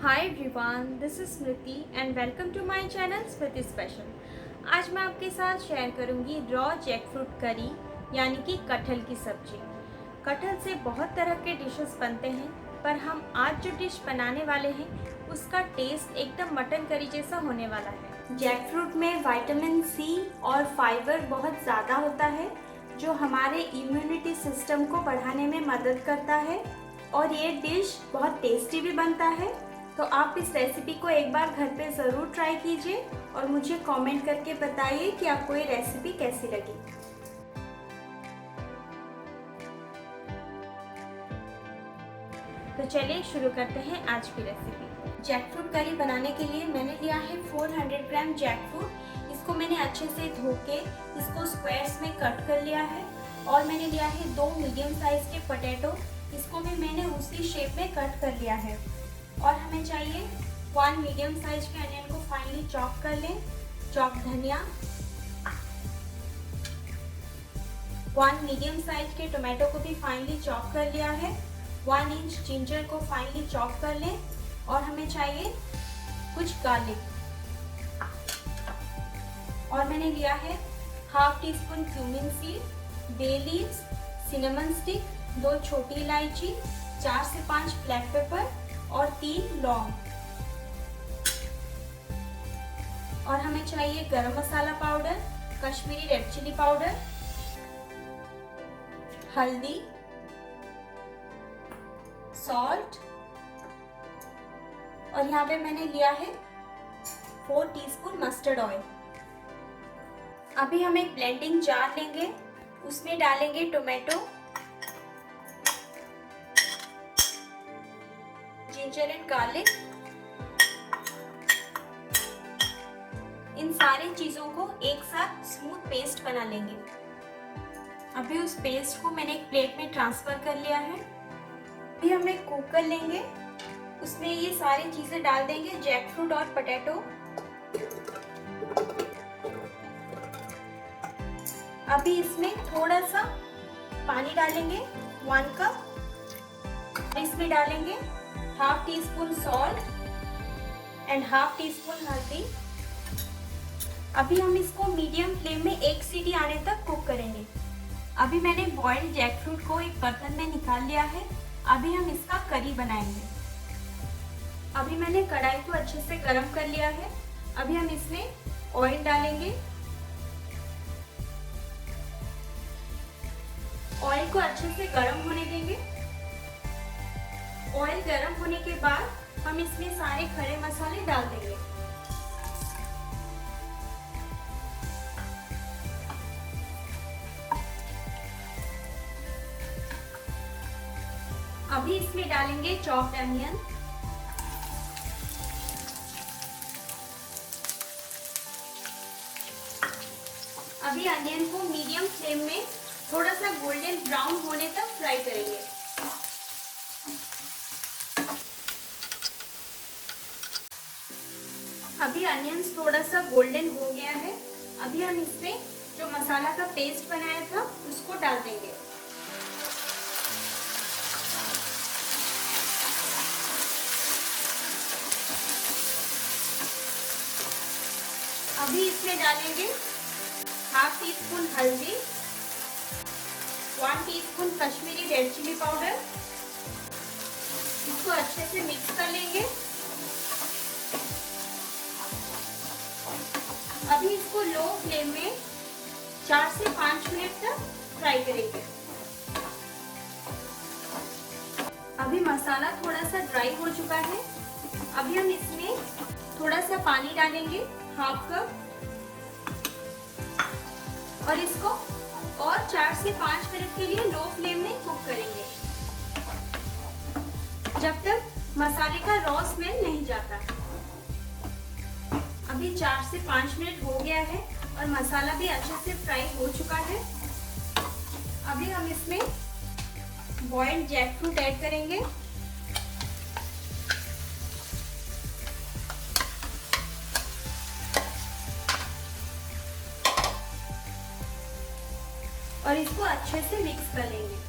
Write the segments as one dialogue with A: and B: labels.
A: Hi everyone, this is Smriti and welcome to my channel Smriti special. आज मैं आपके साथ शेयर करूंगी रॉ जैकफ्रूट करी यानी कि कटहल की सब्जी। कटहल से बहुत तरह के डिशेस बनते हैं, पर हम आज जो डिश बनाने वाले हैं उसका टेस्ट एकदम मटन करी जैसा होने वाला है। जैकफ्रूट में विटामिन सी और फाइबर बहुत ज़्यादा होता है जो हमारे इम्यूनिटी सिस्टम को बढ़ाने में मदद करता है और ये डिश बहुत टेस्टी भी बनता है। तो आप इस रेसिपी को एक बार घर पे ज़रूर ट्राई कीजिए और मुझे कमेंट करके बताइए कि आपको ये रेसिपी कैसी लगी। तो चलिए शुरू करते हैं आज की रेसिपी। जैकफ्रूट करी बनाने के लिए मैंने लिया है 400 ग्राम जैकफ्रूट। इसको मैंने अच्छे से धो के इसको स्क्वायर्स में कट कर लिया है। और मैंने लिया है 2 मीडियम साइज के पोटैटो, इसको भी मैंने उसी शेप में कट कर लिया है। और हमें चाहिए 1 मीडियम साइज के अनियन को फाइनली चॉप कर लें, चॉप धनिया, 1 मीडियम साइज के टोमेटो को भी फाइनली चॉप कर लिया है, 1 इंच जिंजर को फाइनली चॉप कर लें। और हमें चाहिए कुछ गार्लिक, और मैंने लिया है half teaspoon cumin seed, bay leaves, cinnamon stick, 2 छोटी इलायची, 4 से 5 ब्लैक पेपर और 3 लौंग। और हमें चाहिए garam masala powder, Kashmiri red chilli powder, हल्दी, सॉल्ट, और यहाँ पे मैंने लिया है 4 टीस्पून मस्टर्ड ऑयल। अभी हम एक ब्लेंडिंग जार लेंगे, उसमें डालेंगे टोमेटो, जिंजर एंड गार्लिक, इन सारी चीजों को एक साथ स्मूथ पेस्ट बना लेंगे। अभी उस पेस्ट को मैंने एक प्लेट में ट्रांसफर कर लिया है। अभी हम एक कुकर लेंगे, उसमें ये सारी चीजें डाल देंगे, जैकफ्रूट और पोटैटो। अभी इसमें थोड़ा सा पानी डालेंगे, 1 कप। इसमें डालेंगे half tea spoon salt and half teaspoon हल्दी। अभी हम इसको मीडियम फ्लेम में 1 सीटी आने तक कुक करेंगे। अभी मैंने बॉइल्ड जैकफ्रूट को एक बर्तन में निकाल लिया है। अभी हम इसका करी बनाएंगे। अभी मैंने कढ़ाई को अच्छे से गरम कर लिया है। अभी हम इसमें ऑयल डालेंगे। ऑयल को अच्छे से गरम होने देंगे। ऑयल गरम होने के बाद हम इसमें सारे खड़े मसाले डाल देंगे। अभी इसमें डालेंगे चॉप्ड अनियन, अभी अनियन को मीडियम फ्लेम में थोड़ा सा गोल्डन ब्राउन होने तक फ्राई करेंगे। अभी अनियंस थोड़ा सा गोल्डन हो गया है। अभी हम इसमें जो मसाला का पेस्ट बनाया था उसको डाल देंगे। अभी इसमें डालेंगे हाफ टी स्पून हल्दी, 1 teaspoon Kashmiri red chilli powder. इसको अच्छे से मिक्स कर लेंगे। अभी इसको लो फ्लेम में 4 से 5 मिनट तक फ्राई करेंगे। अभी मसाला थोड़ा सा ड्राई हो चुका है। अभी हम इसमें थोड़ा सा पानी डालेंगे, हाफ कप, और इसको और 4 से 5 मिनट के लिए लो फ्लेम में कुक करेंगे, जब तक मसाले का रॉ स्मेल नहीं जाता। अभी 4 से 5 मिनट हो गया है और मसाला भी अच्छे से फ्राई हो चुका है। अभी हम इसमें बॉइल्ड जैकफ्रूट ऐड करेंगे। और इसको अच्छे से मिक्स कर लेंगे।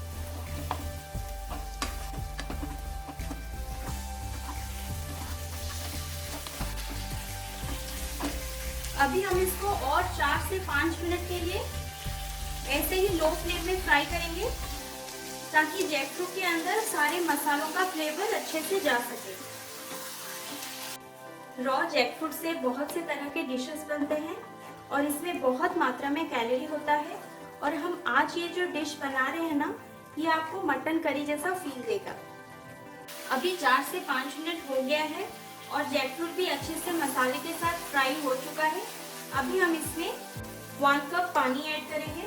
A: अभी हम इसको और 4 से 5 मिनट के लिए ऐसे ही लो फ्लेम में फ्राई करेंगे ताकि जैकफ्रूट के अंदर सारे मसालों का फ्लेवर अच्छे से जा सके। रॉ जैकफ्रूट से बहुत से तरह के डिशेस बनते हैं और इसमें बहुत मात्रा में कैलोरी होता है, और हम आज ये जो डिश बना रहे हैं ना, ये आपको मटन करी जैसा फील देगा। अभी 4 से 5 मिनट हो गया है और जैकफ्रूट भी अच्छे से मसाले के साथ फ्राई हो चुका है। अभी हम इसमें 1 कप पानी ऐड करेंगे।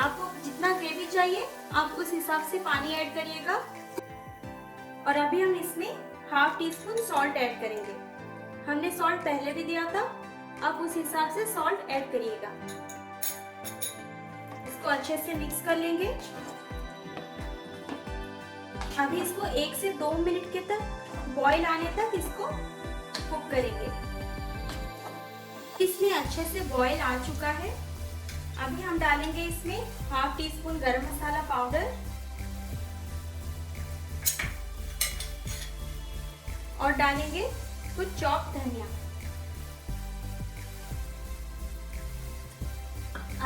A: आपको जितना ग्रेवी चाहिए आप उस हिसाब से पानी ऐड करिएगा। और अभी हम इसमें half tea spoon salt add करेंगे। हमने सॉल्ट पहले भी दिया था, अब उस हिसाब से सॉल्ट ऐड करिएगा। इसको अच्छे से मिक्स कर लेंगे। अभी इसको 1 से 2 मिनट के तक बॉईल आने तक इसको कुक करेंगे। इसमें अच्छे से बॉईल आ चुका है। अभी हम डालेंगे इसमें हाफ टी स्पून गरम मसाला पाउडर और डालेंगे कुछ चॉप धनिया।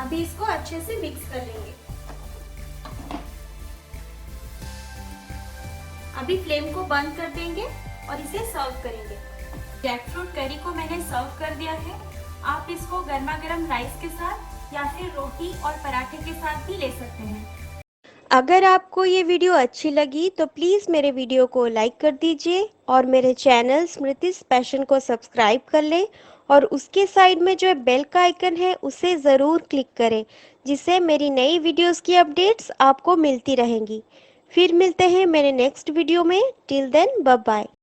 A: अभी इसको अच्छे से मिक्स कर लेंगे। अभी फ्लेम को बंद कर देंगे और इसे सर्व करेंगे। जैकफ्रूट करी को मैंने सर्व कर दिया है। आप इसको गर्मा गर्म राइस के साथ या फिर रोटी और पराठे के साथ भी ले सकते हैं।
B: अगर आपको ये वीडियो अच्छी लगी तो प्लीज़ मेरे वीडियो को लाइक कर दीजिए और मेरे चैनल स्मृति पैशन को सब्सक्राइब कर लें और उसके साइड में जो बेल का आइकन है उसे ज़रूर क्लिक करें, जिससे मेरी नई वीडियोस की अपडेट्स आपको मिलती रहेंगी। फिर मिलते हैं मेरे नेक्स्ट वीडियो में। Till then bye bye.